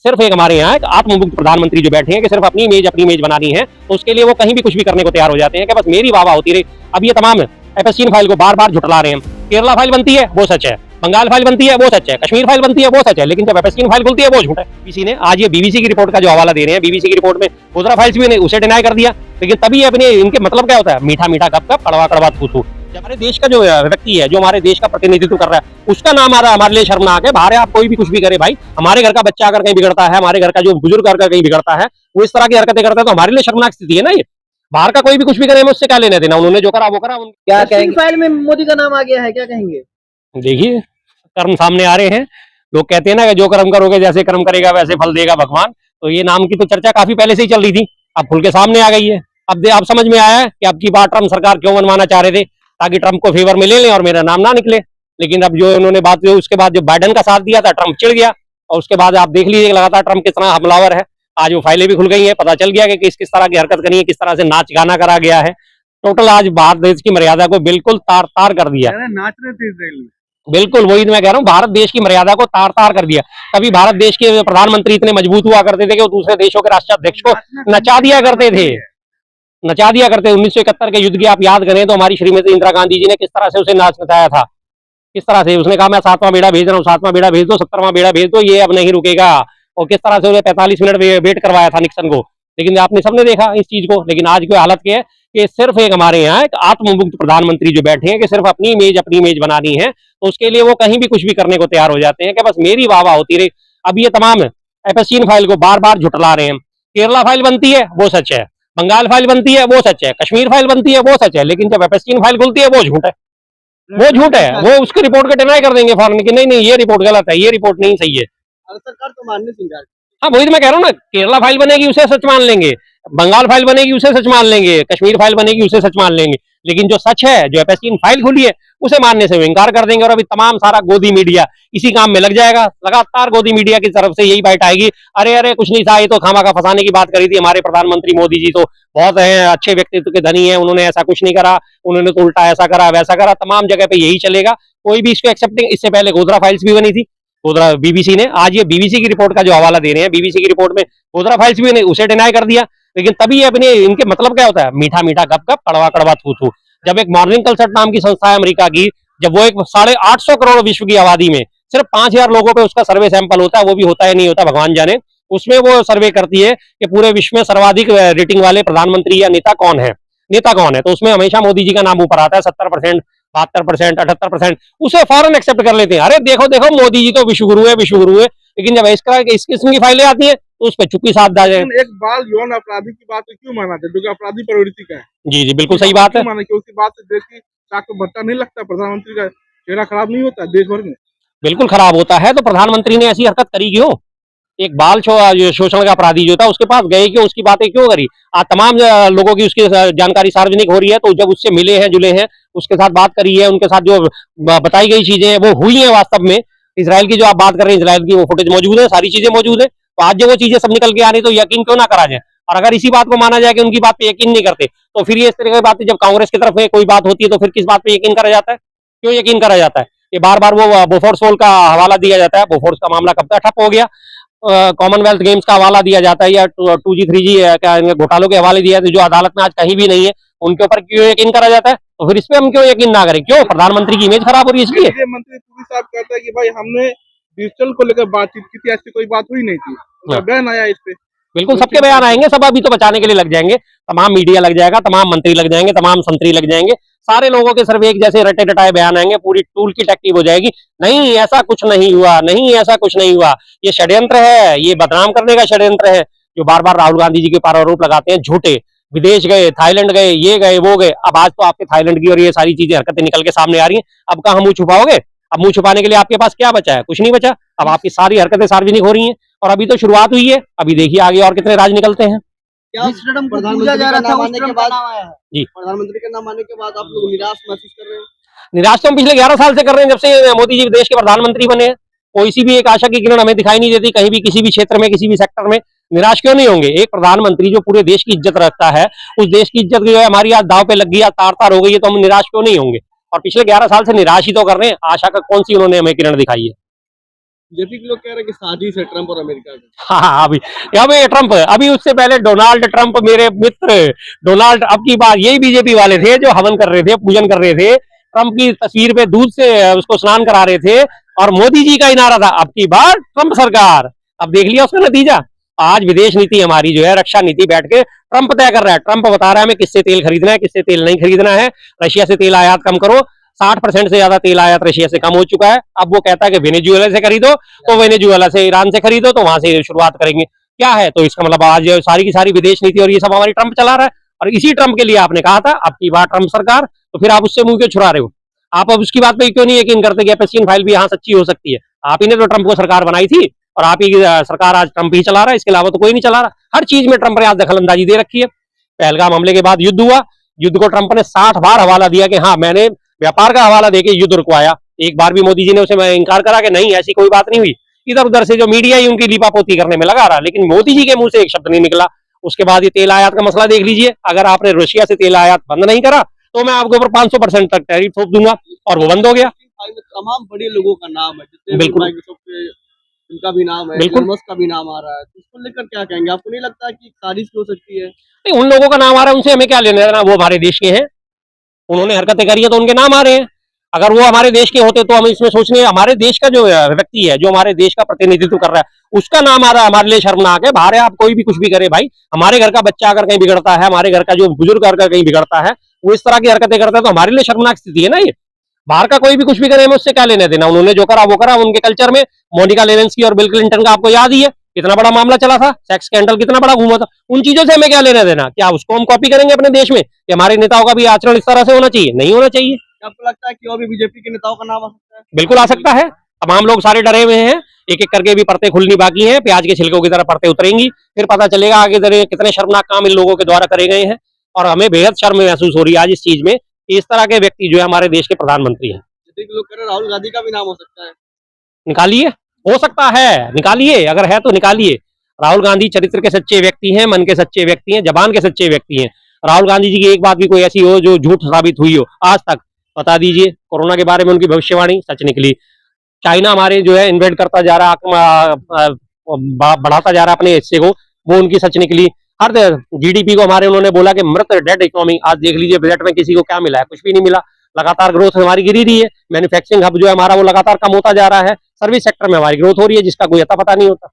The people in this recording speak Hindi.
सिर्फ एक हमारे यहाँ एक आत्ममुक्त प्रधानमंत्री जो बैठे हैं कि सिर्फ अपनी इमेज बनानी है, तो उसके लिए वो कहीं भी कुछ भी करने को तैयार हो जाते हैं कि बस मेरी वाह होती रही। अब ये तमाम एफएससीन फाइल को बार बार झुटला रहे हैं। केरला फाइल बनती है वो सच है, बंगाल फाइल बनती है वो सच है, कश्मीर फाइल बनती है वो सच है, लेकिन जब एफएससीन फाइल खुलती है वो झूठ है। बीबीसी ने आज ये बीबीसी की रिपोर्ट का जो हवाला दे रहे हैं, बीबीसी की रिपोर्ट में गोधरा फाइल्स भी उसे डिनाई कर दिया, लेकिन तभी अपने इनके मतलब क्या होता है, मीठा मीठा कप कप कड़वा कड़वा थू थू। हमारे देश का जो व्यक्ति है, जो हमारे देश का प्रतिनिधित्व कर रहा है, उसका नाम आ रहा है हमारे लिए शर्मनाक है। बाहर आप कोई भी कुछ भी करे भाई, हमारे घर का बच्चा अगर कहीं बिगड़ता है, हमारे घर का जो बुजुर्ग अगर कहीं बिगड़ता है, वो इस तरह की हरकतें करता है, तो हमारे लिए शर्मनाक स्थिति है ना ये। बाहर का कोई भी कुछ भी करे, उससे क्या लेने देना, उन्होंने जो करा वो करा। क्या कहेंगे, फाइल में मोदी का नाम आ गया है, क्या कहेंगे? देखिए कर्म सामने आ रहे हैं। लोग कहते हैं ना कि जो कर्म करोगे जैसे कर्म करेगा वैसे फल देगा भगवान। तो ये नाम की तो चर्चा काफी पहले से ही चल रही थी, अब खुल के सामने आ गई है। अब समझ में आया है कि अब की बार ट्रम्प सरकार क्यों बनवाना चाह रहे थे, ताकि ट्रम्प को फेवर में ले लें और मेरा नाम ना निकले। लेकिन अब जो उन्होंने बात की, उसके बाद जो बाइडेन का साथ दिया था, ट्रम्प चिढ़ गया। और उसके बाद आप देख लीजिए लगातार ट्रम्प कितना हमलावर है। आज वो फाइलें भी खुल गई हैं, पता चल गया कि किस किस तरह की हरकत करी है, किस तरह से नाच गाना करा गया है। टोटल आज भारत देश की मर्यादा को बिल्कुल तार तार कर दिया। नाच रहे थे इसराइल में। बिल्कुल वही मैं कह रहा हूँ, भारत देश की मर्यादा को तार तार कर दिया। कभी भारत देश के प्रधानमंत्री इतने मजबूत हुआ करते थे कि वो दूसरे देशों के राष्ट्राध्यक्ष को नचा दिया करते थे, नचा दिया करते। 1971 के युद्ध की आप याद करें तो हमारी श्रीमती इंदिरा गांधी जी ने किस तरह से उसे नाच नचाया था। किस तरह से उसने कहा मैं 7वां बेड़ा भेज रहा हूँ, 7वां बेड़ा भेज दो, 17वां बेड़ा भेज दो, ये अब नहीं रुकेगा। और किस तरह से उन्हें 45 मिनट वेट करवाया था निक्सन को। लेकिन आपने सबने देखा इस चीज को। लेकिन आज की हालत क्या है कि सिर्फ एक हमारे यहाँ एक आत्ममुक्त प्रधानमंत्री जो बैठे हैं कि सिर्फ अपनी इमेज बनानी है, तो उसके लिए वो कहीं भी कुछ भी करने को तैयार हो जाते हैं कि बस मेरी वाह होती रही। अब ये तमाम एफएससीन फाइल को बार बार झुटला रहे हैं। केरला फाइल बनती है वो सच है, बंगाल फाइल बनती है वो सच है, कश्मीर फाइल बनती है वो सच है, लेकिन जब एफएससीन फाइल खुलती है वो झूठ है। वो झूठ है, वो उसकी रिपोर्ट को डिनाई कर देंगे फॉरन की, नहीं ये रिपोर्ट गलत है, ये रिपोर्ट नहीं सही है। सरकार तो मानने से इनकार। हाँ वही तो मैं कह रहा हूँ ना, केरला फाइल बनेगी उसे सच मान लेंगे, बंगाल फाइल बनेगी उसे सच मान लेंगे, कश्मीर फाइल बनेगी उसे सच मान लेंगे, लेकिन जो सच है, जो एफएससीन फाइल खुली है, उसे मानने से वो इनकार कर देंगे। और अभी तमाम सारा गोदी मीडिया इसी काम में लग जाएगा। लगातार गोदी मीडिया की तरफ से यही बाइट आएगी, अरे अरे कुछ नहीं था, ये तो खामा का फंसाने की बात करी थी, हमारे प्रधानमंत्री मोदी जी तो बहुत है, अच्छे व्यक्तित्व के धनी है, उन्होंने ऐसा कुछ नहीं करा, उन्होंने तो उल्टा ऐसा करा वैसा करा। तमाम जगह पे यही चलेगा, कोई भी इसको एक्सेप्टिंग। इससे पहले गोधरा फाइल्स भी बनी थी, गोधरा बीबीसी ने आज ये बीबीसी की रिपोर्ट का जो हवाला दे रहे हैं, बीबीसी की रिपोर्ट में गोधरा फाइल्स भी उसे डिनाई कर दिया। लेकिन तभी अपने इनके मतलब क्या होता है, मीठा मीठा गप गप कड़वा कड़वा थू थू। जब एक मॉर्निंग कंसल्ट नाम की संस्था है अमेरिका की, जब वो एक 850 करोड़ विश्व की आबादी में सिर्फ 5000 लोगों पे उसका सर्वे सैंपल होता है, वो भी होता है नहीं होता भगवान जाने, उसमें वो सर्वे करती है कि पूरे विश्व में सर्वाधिक रेटिंग वाले प्रधानमंत्री या नेता कौन है, तो उसमें हमेशा मोदी जी का नाम ऊपर आता है। 70%, 72%, 78%, उसे फौरन एक्सेप्ट कर लेते हैं। अरे देखो देखो मोदी जी तो विश्वगुरु है, विश्वगुरु है। लेकिन जब इस किस्म की फाइलें आती है तो उस पर चुप्पी साध दा जाए। एक बाल यौन अपराधी की बात क्यों माना था, जो कि अपराधी प्रवृत्ति का है? जी बिल्कुल सही बात है। माना कि उसकी बात से देश की ताक को भट्टा नहीं लगता, प्रधानमंत्री का चेहरा खराब नहीं होता देश भर में? बिल्कुल खराब होता है। तो प्रधानमंत्री ने ऐसी हरकत करी क्यों? एक बाल शोषण का अपराधी जो था उसके पास गए क्यों, उसकी बातें क्यों करी? आज तमाम लोगों की उसकी जानकारी सार्वजनिक हो रही है, तो जब उससे मिले हैं जुले हैं, उसके साथ बात करी है, उनके साथ जो बताई गई चीजें वो हुई है वास्तव में। इसराइल की जो आप बात कर रहे हैं, इसराइल की वो फुटेज मौजूद है, सारी चीजें मौजूद है। तो आज जो वो चीजें सब निकल के आ रही, तो यकीन क्यों ना करा जाए? और अगर इसी बात को माना जाए कि उनकी बात पे यकीन नहीं करते, तो फिर ये इस तरह की बातें जब कांग्रेस की तरफ में कोई बात होती है, तो फिर किस बात पे यकीन करा जाता है? क्यों यकीन करा जाता है? ये बार बार वो बोफोर्स पोल का हवाला दिया जाता है। बोफोर्स का मामला कब तक ठप हो गया? कॉमनवेल्थ गेम्स का हवाला दिया जाता है, या 2G 3G क्या घोटालों के हवाले दिया जाते, जो अदालत में आज कहीं भी नहीं है, उनके ऊपर क्यों यकीन करा जाता है? तो फिर इस पे हम क्यों यकीन ना करें? क्यों? प्रधानमंत्री की इमेज खराब हो रही है इसलिए। मंत्री पुरी साहब कहता है कि भाई हमने डिजिटल को लेकर बातचीत की थी, ऐसी कोई बात हुई नहीं थी, बयान आया इस पे। बिल्कुल सबके बयान आएंगे, सब अभी तो बचाने के लिए लग जाएंगे, तमाम मीडिया लग जाएगा, तमाम मंत्री लग जाएंगे, तमाम संतरी लग जाएंगे, सारे लोगों के सिर्फ एक जैसे रटे रटाए बयान आएंगे, पूरी टूल की एक्टिव हो जाएगी। नहीं ऐसा कुछ नहीं हुआ, नहीं ऐसा कुछ नहीं हुआ, ये षड्यंत्र है, ये बदनाम करने का षड्यंत्र है, जो बार बार राहुल गांधी जी के पर आरोप लगाते हैं झूठे। विदेश गए, थाईलैंड गए, ये गए वो गए। अब आज तो आपके थाईलैंड की और ये सारी चीजें हरकतें निकल के सामने आ रही हैं। अब कहाँ मुंह छुपाओगे? अब मुंह छुपाने के लिए आपके पास क्या बचा है? कुछ नहीं बचा। अब आपकी सारी हरकतें सार्वजनिक हो रही हैं, और अभी तो शुरुआत हुई है। अभी देखिए आगे और कितने राज निकलते हैं। प्रधानमंत्री का नाम आने के बाद जी, प्रधानमंत्री का नाम आने के बाद आप लोग निराश महसूस कर रहे हैं? निराश तो हम पिछले 11 साल से कर रहे हैं, जब से मोदी जी देश के प्रधानमंत्री बने हैं। कोई सी भी एक आशा की किरण हमें दिखाई नहीं देती, कहीं भी, किसी भी क्षेत्र में, किसी भी सेक्टर में। निराश क्यों नहीं होंगे? एक प्रधानमंत्री जो पूरे देश की इज्जत रखता है, उस देश की इज्जत जो है हमारी आज दाव पे लग गई, आज तार तार हो गई है, तो हम निराश क्यों नहीं होंगे? और पिछले 11 साल से निराश ही तो कर रहे हैं। आशा का कौन सी उन्होंने हमें किरण दिखाई है? बीजेपी के लोग कह रहे हैं कि साजिश है ट्रम्प और अमेरिका की। हाँ, अभी ट्रम्प, अभी उससे पहले डोनाल्ड ट्रम्प, मेरे मित्र डोनाल्ड, अब की बार यही बीजेपी वाले थे जो हवन कर रहे थे, पूजन कर रहे थे, ट्रम्प की तस्वीर पे दूध से उसको स्नान करा रहे थे, और मोदी जी का ही नारा था, अब की बार ट्रम्प सरकार। अब देख लिया उसका नतीजा। आज विदेश नीति हमारी जो है, रक्षा नीति बैठ के ट्रम्प तय कर रहा है। ट्रम्प बता रहा है हमें किससे तेल खरीदना है, किससे तेल नहीं खरीदना है। रशिया से तेल आयात कम करो, 60% से ज्यादा तेल आयात रशिया से कम हो चुका है। अब वो कहता है कि वेनेजुएला से खरीदो, तो वेनेजुएला से, ईरान से खरीदो, तो वहां से शुरुआत करेंगे। क्या है, तो इसका मतलब आज सारी की सारी विदेश नीति और ये सब हमारी ट्रम्प चला रहा है। और इसी ट्रम्प के लिए आपने कहा था अब की बार ट्रम्प सरकार, तो फिर आप उससे मुंह क्यों छुड़ा रहे हो? आप अब उसकी बात पे क्यों नहीं यकीन करते कि एपेस्किन फाइल भी यहाँ सच्ची हो सकती है? आप ही ने तो ट्रम्प को सरकार बनाई थी, और आप ही सरकार आज ट्रम्प ही चला रहा है, इसके अलावा तो कोई नहीं चला रहा। हर चीज में ट्रम्प ने आज दखल अंदाजी दे रखी है। पहलगाम हमले के बाद युद्ध हुआ, युद्ध को ट्रम्प ने 60 बार हवाला दिया कि हाँ मैंने व्यापार का हवाला देके युद्ध रुकवाया। एक बार भी मोदी जी ने उसे इनकार करा कि नहीं ऐसी कोई बात नहीं हुई। इधर उधर से जो मीडिया ही उनकी लीपापोती करने में लगा रहा, लेकिन मोदी जी के मुंह से एक शब्द नहीं निकला। उसके बाद ये तेल आयात का मसला देख लीजिए, अगर आपने रशिया से तेल आयात बंद नहीं करा तो मैं आपके ऊपर 500% तक टैरिफ थोप दूंगा, और वो बंद हो गया। तमाम बड़े लोगों का नाम है, जितने बिल्कुल। माइक्रोसॉफ्ट के उनका भी नाम है, बिल्कुल। एलन मस्क का भी नाम आ रहा है, तो उसको लेकर क्या कहेंगे? आपको नहीं लगता कि साजिश हो सकती है? नहीं, उन लोगों का नाम आ रहा है, उनसे हमें क्या लेना देना, वो हमारे देश के हैं, उन्होंने हरकतें करी है तो उनके नाम आ रहे हैं। अगर वो हमारे देश के होते तो हम इसमें सोचने, हमारे देश का जो व्यक्ति है, जो हमारे देश का प्रतिनिधित्व कर रहा है, उसका नाम आ रहा है, हमारे लिए शर्मनाक है। बाहर है, आप कोई भी कुछ भी करे भाई, हमारे घर का बच्चा अगर कहीं बिगड़ता है, हमारे घर का जो बुजुर्ग अगर कहीं बिगड़ता है, वो इस तरह की हरकतें करता है, तो हमारे लिए शर्मनाक स्थिति है ना ये। बाहर का कोई भी कुछ भी करे, हमें उससे क्या लेना देना। उन्होंने जो करा वो करा। उनके कल्चर में मोनिका लेविंस्की और बिल क्लिंटन का आपको याद ही है, कितना बड़ा मामला चला था, सेक्स स्कैंडल कितना बड़ा घूमा था। उन चीजों से हमें क्या लेना देना? क्या उसको हम कॉपी करेंगे अपने देश में कि हमारे नेताओं का भी आचरण इस तरह से होना चाहिए? नहीं होना चाहिए। आपको लगता है कि और भी बीजेपी के नेताओं का नाम आ सकता है? बिल्कुल आ सकता है। तमाम लोग सारे डरे हुए हैं, एक एक करके भी परतें खुलनी बाकी हैं, प्याज के छिलकों की तरह परतें उतरेंगी, फिर पता चलेगा आगे कितने शर्मनाक काम इन लोगों के द्वारा करे गए हैं। और हमें बेहद शर्म महसूस हो रही है आज इस चीज में कि इस तरह के व्यक्ति जो है हमारे देश के प्रधानमंत्री हैं। लोग कह रहे हैं राहुल गांधी का भी नाम हो सकता है। निकालिए, हो सकता है, निकालिए, अगर है तो निकालिए। राहुल गांधी चरित्र के सच्चे व्यक्ति हैं, मन के सच्चे व्यक्ति हैं, जबान के सच्चे व्यक्ति हैं। राहुल गांधी जी की एक बात भी कोई ऐसी हो जो झूठ साबित हुई हो आज तक, बता दीजिए। कोरोना के बारे में उनकी भविष्यवाणी सच निकली। चाइना हमारे जो है इन्वेट करता जा रहा, बढ़ाता जा रहा अपने हिस्से को, वो उनकी सच निकली। हर जीडीपी को हमारे उन्होंने बोला कि मृत डेड इकोनॉमी। आज देख लीजिए बजट में किसी को क्या मिला है, कुछ भी नहीं मिला। लगातार ग्रोथ हमारी गिरी रही है। मैन्युफैक्चरिंग हब जो है हमारा वो लगातार कम होता जा रहा है। सर्विस सेक्टर में हमारी ग्रोथ हो रही है जिसका कोई अता पता नहीं होता।